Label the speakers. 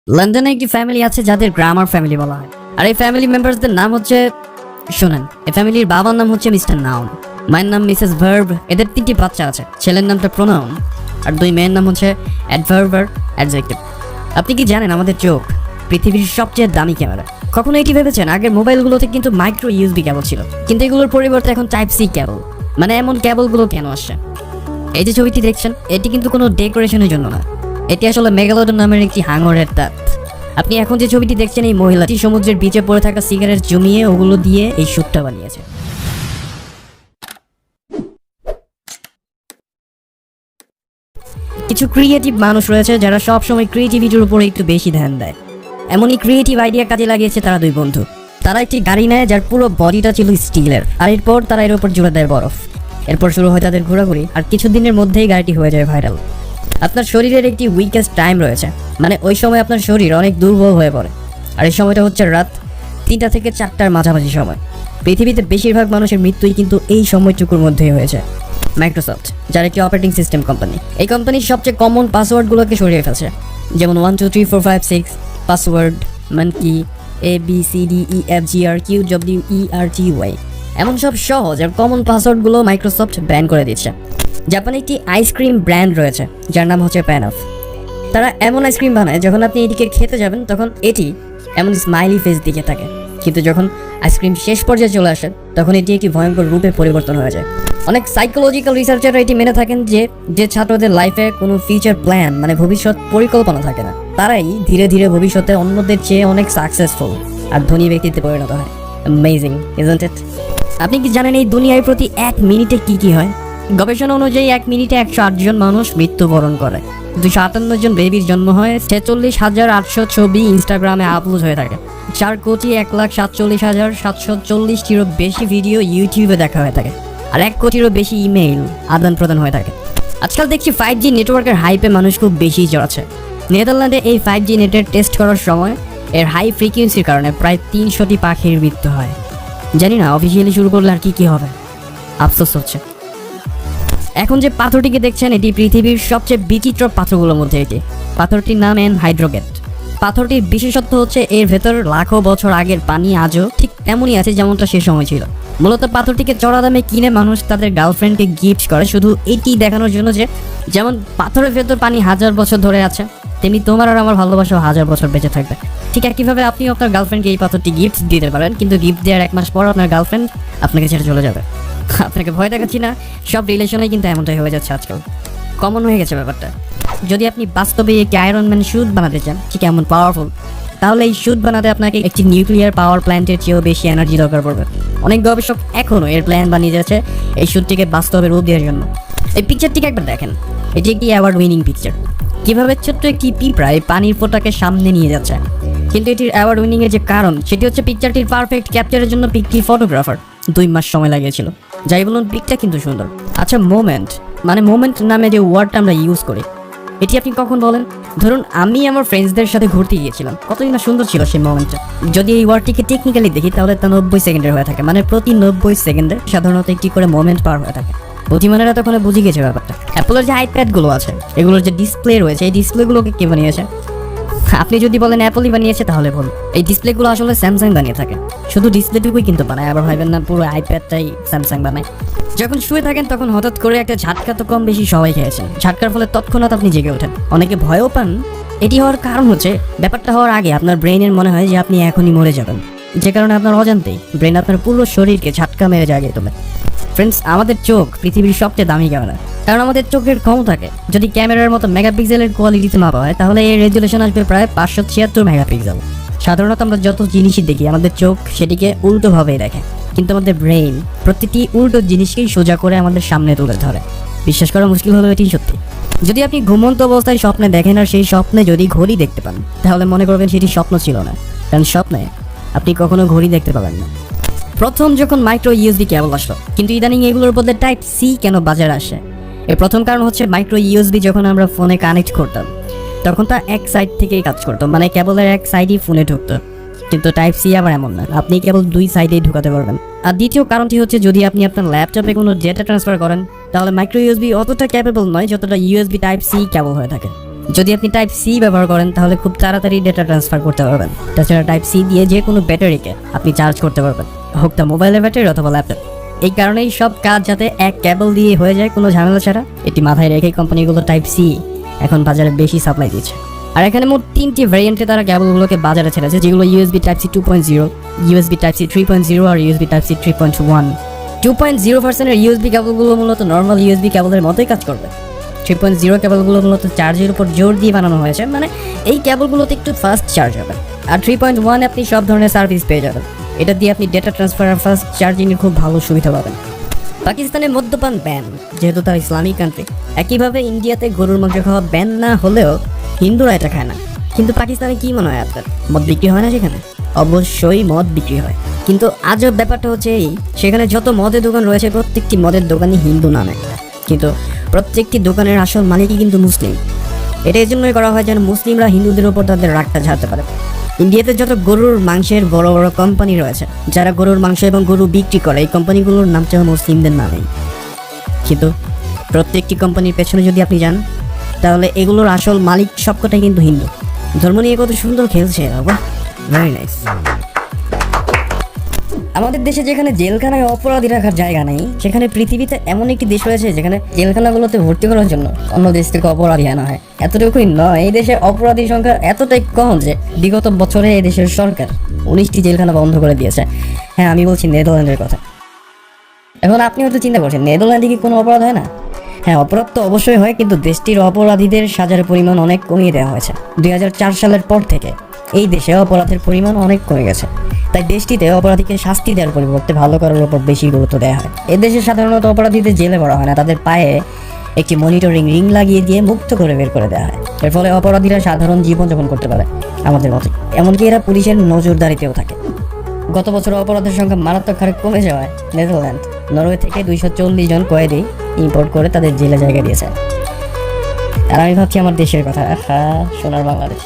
Speaker 1: লন্ডনে একটি ফ্যামিলি আছে যাদের গ্রামার ফ্যামিলি বলা হয়। আর এই ফ্যামিলি মেম্বারসদের নাম হচ্ছে, শোনেন, এই ফ্যামিলির বাবার নাম হচ্ছে মিস্টার নাউন, মায়ের নাম মিসেস ভার্ব। এদের 3টি বাচ্চা আছে। ছেলের নামটা প্রোনাউন আর 2 মেয়ের নাম হচ্ছে অ্যাডভার্ব আর অ্যাডজেক্টিভ। আপনি কি জানেন আমাদের চোখ পৃথিবীর সবচেয়ে দামি ক্যামেরা? কখনো এটি ভেবেছেন আগের মোবাইলগুলোতে কিন্তু মাইক্রো ইউএসবি কেবল ছিল, কিন্তু এগুলোর পরিবর্তে এখন টাইপ সি কেবল। মানে এমন কেবলগুলো কেন আসছে? এই যে ছবিটি দেখছেন, এটি কিন্তু কোনো ডেকোরেশনের জন্য না, এটি আসলে মেগালোডন নামের একটি হাঙরের দাঁত। আপনি এখন যে ছবিটি দেখছেন, এই মহিলাটি সমুদ্রের বিচে পড়ে থাকা সিগারেট জমিয়ে ওগুলো দিয়ে এই শ্যুটটা বানিয়েছে। কিছু ক্রিয়েটিভ মানুষ রয়েছে যারা সবসময় ক্রিয়েটিভিটির উপরে একটু বেশি ধ্যান দেয়। এমনই ক্রিয়েটিভ আইডিয়া কাজে লাগিয়েছে তারা 2 বন্ধু। তারা একটি গাড়ি নেয় যার পুরো বডিটা ছিল স্টিলের, আর এরপর তারা এর উপর জুড়ে দেয় বরফ। এরপর শুরু হয় তাদের ঘোরাঘুরি, আর কিছুদিনের মধ্যেই গাড়িটি হয়ে যায় ভাইরাল। আপনার শরীরের একটি উইকেস্ট টাইম রয়েছে, মানে ওই সময় আপনার শরীর অনেক দুর্বল হয়ে পড়ে, আর এই সময়টা হচ্ছে রাত 3টা থেকে 4টার মাঝামাঝি সময়। পৃথিবীতে বেশিরভাগ মানুষের মৃত্যুই কিন্তু এই সময়টুকুর মধ্যেই হয়েছে। মাইক্রোসফট, যার একটি অপারেটিং সিস্টেম কোম্পানি, এই কোম্পানির সবচেয়ে কমন পাসওয়ার্ডগুলোকে সরিয়ে ফেলছে। যেমন 1 2 3 4 5 6 পাসওয়ার্ড, মানকি, ABCDEFGRQWERTY, এমন সব সহজ আর কমন পাসওয়ার্ডগুলো মাইক্রোসফট ব্যান করে দিচ্ছে। জাপানে একটি আইসক্রিম ব্র্যান্ড রয়েছে যার নাম হচ্ছে প্যান অফ। তারা এমন আইসক্রিম বানায়, যখন আপনি এটিকে খেতে যাবেন তখন এটি এমন স্মাইলি ফেস দিকে থাকে, কিন্তু যখন আইসক্রিম শেষ পর্যায়ে চলে আসে তখন এটি একটি ভয়ঙ্কর রূপে পরিবর্তন হয়ে যায়। অনেক সাইকোলজিক্যাল রিসার্চাররা এটি মেনে থাকেন যে ছাত্রদের লাইফে কোনো ফিউচার প্ল্যান মানে ভবিষ্যৎ পরিকল্পনা থাকে না, তারাই ধীরে ধীরে ভবিষ্যতে অন্যদের চেয়ে অনেক সাকসেসফুল আর ধনী ব্যক্তিতে পরিণত হয়। Amazing, isn't it? আপনি কি জানেন এই দুনিয়ায় প্রতি 1 মিনিটে কি হয়? গবেষণা অনুযায়ী 1 মিনিটে 108 জন মানুষ মৃত্যুবরণ করে, 258 জন বেবির জন্ম হয়, 46,800 ছবি ইনস্টাগ্রামে আপলোড হয়ে থাকে, 4,47,740,740টিরও বেশি ভিডিও ইউটিউবে দেখা হয়ে থাকে, আর 1 কোটিরও বেশি ইমেইল আদান প্রদান হয়ে থাকে। আজকাল দেখছি 5G নেটওয়ার্কের হাইপে মানুষ খুব বেশি জড়াচ্ছে। নেদারল্যান্ডে এই 5G নেটের টেস্ট করার সময় এর হাই ফ্রিকোয়েন্সির কারণে প্রায় 300টি পাখির মৃত্যু হয়। জানি না অফিসিয়ালি শুরু করলে আর কি হবে, আফসোস হচ্ছে। এখন যে পাথরটিকে দেখছেন, এটি পৃথিবীর সবচেয়ে বিচিত্র পাথরগুলোর মধ্যে একটি। পাথরটির নাম হাইড্রোগেট। পাথরটির বিশেষত্ব হচ্ছে এর ভেতর লাখো বছর আগের পানি আজও ঠিক তেমনই আছে যেমনটা সে সময় ছিল। মূলত পাথরটিকে চড়া দামে কিনে মানুষ তাদের গার্লফ্রেন্ডকে গিফট করে, শুধু এটি দেখানোর জন্য যে যেমন পাথরের ভেতর পানি 1000 বছর ধরে আছে, তেমনি তোমার আর আমার ভালোবাসা 1000 বছর বেঁচে থাকবে। ঠিক একইভাবে আপনিও আপনার গার্লফ্রেন্ডকে এই পাথরটি গিফট দিতে পারেন, কিন্তু গিফট দেওয়ার 1 মাস পর আপনার গার্লফ্রেন্ড আপনাকে ছেড়ে চলে যাবে। আপনাকে ভয় দেখাচ্ছি না, সব রিলেশনে কিন্তু এমনটাই হয়ে যাচ্ছে আজকাল, কমন হয়ে গেছে ব্যাপারটা। যদি আপনি বাস্তবে একটি আয়রন ম্যান স্যুট বানাতে চান, ঠিক এমন পাওয়ারফুল, তাহলে এই স্যুট বানাতে আপনাকে একটি নিউক্লিয়ার পাওয়ার প্ল্যান্টের চেয়েও বেশি এনার্জি দরকার পড়বে। অনেক গবেষক এখনও এর প্ল্যান বানিয়ে যাচ্ছে এই স্যুটটিকে বাস্তবে রূপ দেওয়ার জন্য। এই পিকচারটিকে একবার দেখেন, এটি একটি অ্যাওয়ার্ড উইনিং পিকচার। কীভাবে ছোট্ট একটি পিঁপড়া এই পানির ফোঁটাকে সামনে নিয়ে যাচ্ছে। কিন্তু এটির অ্যাওয়ার্ড উইনিং এর যে কারণ, সেটি হচ্ছে পিকচারটির পারফেক্ট ক্যাপচারের জন্য পিকটির ফটোগ্রাফার 2 মাস সময় লাগিয়েছিল। যাই বলুন, পিকটা কিন্তু সুন্দর। আচ্ছা, মোমেন্ট নামে যে ওয়ার্ডটা আমরা ইউজ করি, এটি আপনি কখন বলেন? ধরুন আমি আমার ফ্রেন্ডসদের সাথে ঘুরতে গিয়েছিলাম, কতই না সুন্দর ছিল সেই মোমেন্টটা। যদি এই ওয়ার্ডটিকে টেকনিক্যালি দেখি, তাহলে তা 90 সেকেন্ডের হয়ে থাকে, মানে প্রতি 90 সেকেন্ডে সাধারণত একটি করে মোমেন্ট পার হয়ে থাকে। বুদ্ধিমানেরা তখন বুঝে গেছে ব্যাপারটা। অ্যাপলের যে আইপ্যাডগুলো আছে, এগুলোর যে ডিসপ্লে রয়েছে, এই ডিসপ্লেগুলোকে কে বানিয়েছে? আপনি যদি বলেন অ্যাপলই বানিয়েছে, তাহলে বলুন এই ডিসপ্লেগুলো আসলে স্যামসাং বানিয়ে থাকে। শুধু ডিসপ্লেটুকুই কিন্তু বানায়, আবার ভাবেন না পুরো আইপ্যাডটাই স্যামসাং বানায়। যখন শুয়ে থাকেন তখন হঠাৎ করে একটা ঝাটকা তো কম বেশি সবাই খেয়েছেন। ঝাটকার ফলে তৎক্ষণাৎ আপনি জেগে ওঠেন, অনেকে ভয়ও পান। এটি হওয়ার কারণ হচ্ছে, ব্যাপারটা হওয়ার আগে আপনার ব্রেনের মনে হয় যে আপনি এখনই মরে যাবেন, যে কারণে আপনার অজান্তেই ব্রেন আপনার পুরো শরীরকে ঝাটকা মেরে জাগিয়ে তোলে। ফ্রেন্ডস, আমাদের চোখ পৃথিবীর সবচেয়ে দামি ক্যামেরা, কারণ আমাদের চোখের ক্ষমতাকে যদি ক্যামেরার মতো মেগাপিক্সেলের কোয়ালিটিতে মাপা হয়, তাহলে এর রেজুলেশন আসবে প্রায় 576 মেগাপিক্সেল। সাধারণত আমরা যত জিনিসই দেখি, আমাদের চোখ সেটিকে উল্টোভাবেই দেখে, কিন্তু আমাদের ব্রেইন প্রতিটি উল্টো জিনিসকেই সোজা করে আমাদের সামনে তুলে ধরে। বিশ্বাস করা মুশকিল হলেও এটি সত্যি। যদি আপনি ঘুমন্ত অবস্থায় স্বপ্নে দেখেন আর সেই স্বপ্নে যদি ঘড়ি দেখতে পান, তাহলে মনে করবেন সেটি স্বপ্ন ছিল না, কারণ স্বপ্নে আপনি কখনো ঘড়ি দেখতে পাবেন না। প্রথম যখন মাইক্রো ইউএসবি কেবল আসলো, কিন্তু ইদানিং এগুলোর বদলে টাইপ সি কেন বাজারে আসে? এর প্রথম কারণ হচ্ছে মাইক্রো ইউএসবি যখন আমরা ফোনে কানেক্ট করতাম, তখন তা এক সাইড থেকেই কাজ করতো, মানে কেবলের এক সাইডই ফোনে ঢুকতো। কিন্তু টাইপ সি আবার এমন না, আপনি কেবল 2 সাইডেই ঢুকাতে পারবেন। আর দ্বিতীয় কারণটি হচ্ছে, যদি আপনি আপনার ল্যাপটপে কোনো ডেটা ট্রান্সফার করেন, তাহলে মাইক্রো ইউএসবি অতটা ক্যাপেবল নয় যতটা ইউএসবি টাইপ সি কেবল হয়ে থাকে। যদি আপনি টাইপ সি ব্যবহার করেন তাহলে খুব তাড়াতাড়ি ডেটা ট্রান্সফার করতে পারবেন। তাছাড়া টাইপ সি দিয়ে যে কোনো ব্যাটারিকে আপনি চার্জ করতে পারবেন, হোক তা মোবাইলের ব্যাটারি অথবা ল্যাপটপ। এই কারণেই সব কাজ যাতে এক কেবল দিয়ে হয়ে যায় কোনো ঝামেলা ছাড়া, এটি মাথায় রেখে কোম্পানিগুলো টাইপ সি এখন বাজারে বেশি সাপ্লাই দিচ্ছে। আর এখানে মোট 3টি ভ্যারিয়েন্টে তারা কেবলগুলোকে বাজারে ছেড়েছে, যেগুলো USB type C 2.0, USB type C 3.0 আর ইউএসবি টাইপ সি 3.1। 2.0% ইউএসবি কেবলগুলো মূলত নর্মাল ইউএসবি কেবলের মতোই কাজ করবে। 3.0 কেবলগুলো মূলত চার্জের উপর জোর দিয়ে বানানো হয়েছে, মানে এই কেবলগুলোতে একটু ফাস্ট চার্জ হবে। আর 3.1 আপনি সব ধরনের সার্ভিস পেয়ে যাবেন। এটা দিয়ে আপনি ডেটা ট্রান্সফার আর ফাস্ট চার্জিংয়ের খুব ভালো সুবিধা পাবেন। পাকিস্তানে মদ্যপান ব্যান, যেহেতু তার ইসলামিক কান্ট্রি। একইভাবে ইন্ডিয়াতে গরুর মাংস খাওয়া ব্যান না হলেও হিন্দুরা এটা খায় না। কিন্তু পাকিস্তানে কি মনে হয় আপনার, মদ বিক্রি হয় না সেখানে? অবশ্যই মদ বিক্রি হয়, কিন্তু আজব ব্যাপারটা হচ্ছে এই, সেখানে যত মদের দোকান রয়েছে প্রত্যেকটি মদের দোকানই হিন্দু নামে, কিন্তু প্রত্যেকটি দোকানের আসল মালিকই কিন্তু মুসলিম। এটা এই জন্যই করা হয় যেন মুসলিমরা হিন্দুদের উপর তাদের রাগটা ঝাড়তে পারে। ইন্ডিয়াতে যত গরুর মাংসের বড় বড় কোম্পানি রয়েছে, যারা গরুর মাংস এবং গরু বিক্রি করে, এই কোম্পানিগুলোর নাম চাও মুসলিমদের নামেই। কিন্তু প্রত্যেকটি কোম্পানির পেছনে যদি আপনি যান, তাহলে এগুলোর আসল মালিক সবকটাই কিন্তু হিন্দু। ধর্ম নিয়ে কত সুন্দর খেলছে, বাবা, ভেরি নাইস। আমাদের দেশে যেখানে জেলখানায় অপরাধী রাখার জায়গা নেই, সেখানে পৃথিবীতে এমন একটি দেশ রয়েছে যেখানে জেলখানাগুলোতে ভর্তি করার জন্য অন্য দেশ থেকে অপরাধী আনা হয়। এতটুকুই নয়, এই দেশে অপরাধীর সংখ্যা এতটাই কম যে বিগত বছরে এই দেশের সরকার 19টি জেলখানা বন্ধ করে দিয়েছে। হ্যাঁ, আমি বলছি নেদারল্যান্ডের কথা। এখন আপনি হয়তো চিন্তা করছেন, নেদারল্যান্ডে কি কোনো অপরাধ হয় না? হ্যাঁ, অপরাধ তো অবশ্যই হয়, কিন্তু দেশটির অপরাধীদের সাজার পরিমাণ অনেক কমিয়ে দেওয়া হয়েছে। 2004 সালের পর থেকে এই দেশে অপরাধের পরিমাণ অনেক কমে গেছে। তাই দেশটিতে অপরাধীকে শাস্তি দেওয়ার পরিবর্তে ভালো করার উপর বেশি গুরুত্ব দেওয়া হয়। এদেশে সাধারণত অপরাধীদের জেলে ভরা হয় না, তাদের পায়ে একটি মনিটরিং রিং লাগিয়ে দিয়ে মুক্ত করে বের করে দেওয়া হয়। এর ফলে অপরাধীরা সাধারণ জীবনযাপন করতে পারে আমাদের মতো। এমনকি এরা পুলিশের নজরদারিতেও থাকে। গত বছর অপরাধের সংখ্যা মারাত্মক হারে কমে যাওয়ায় নেদারল্যান্ড নরওয়ে থেকে 240 জন কয়েদি ইম্পোর্ট করে তাদের জেলে জায়গা দিয়েছে। আর আমি ভাবছি আমার দেশের কথা, সোনার বাংলাদেশ।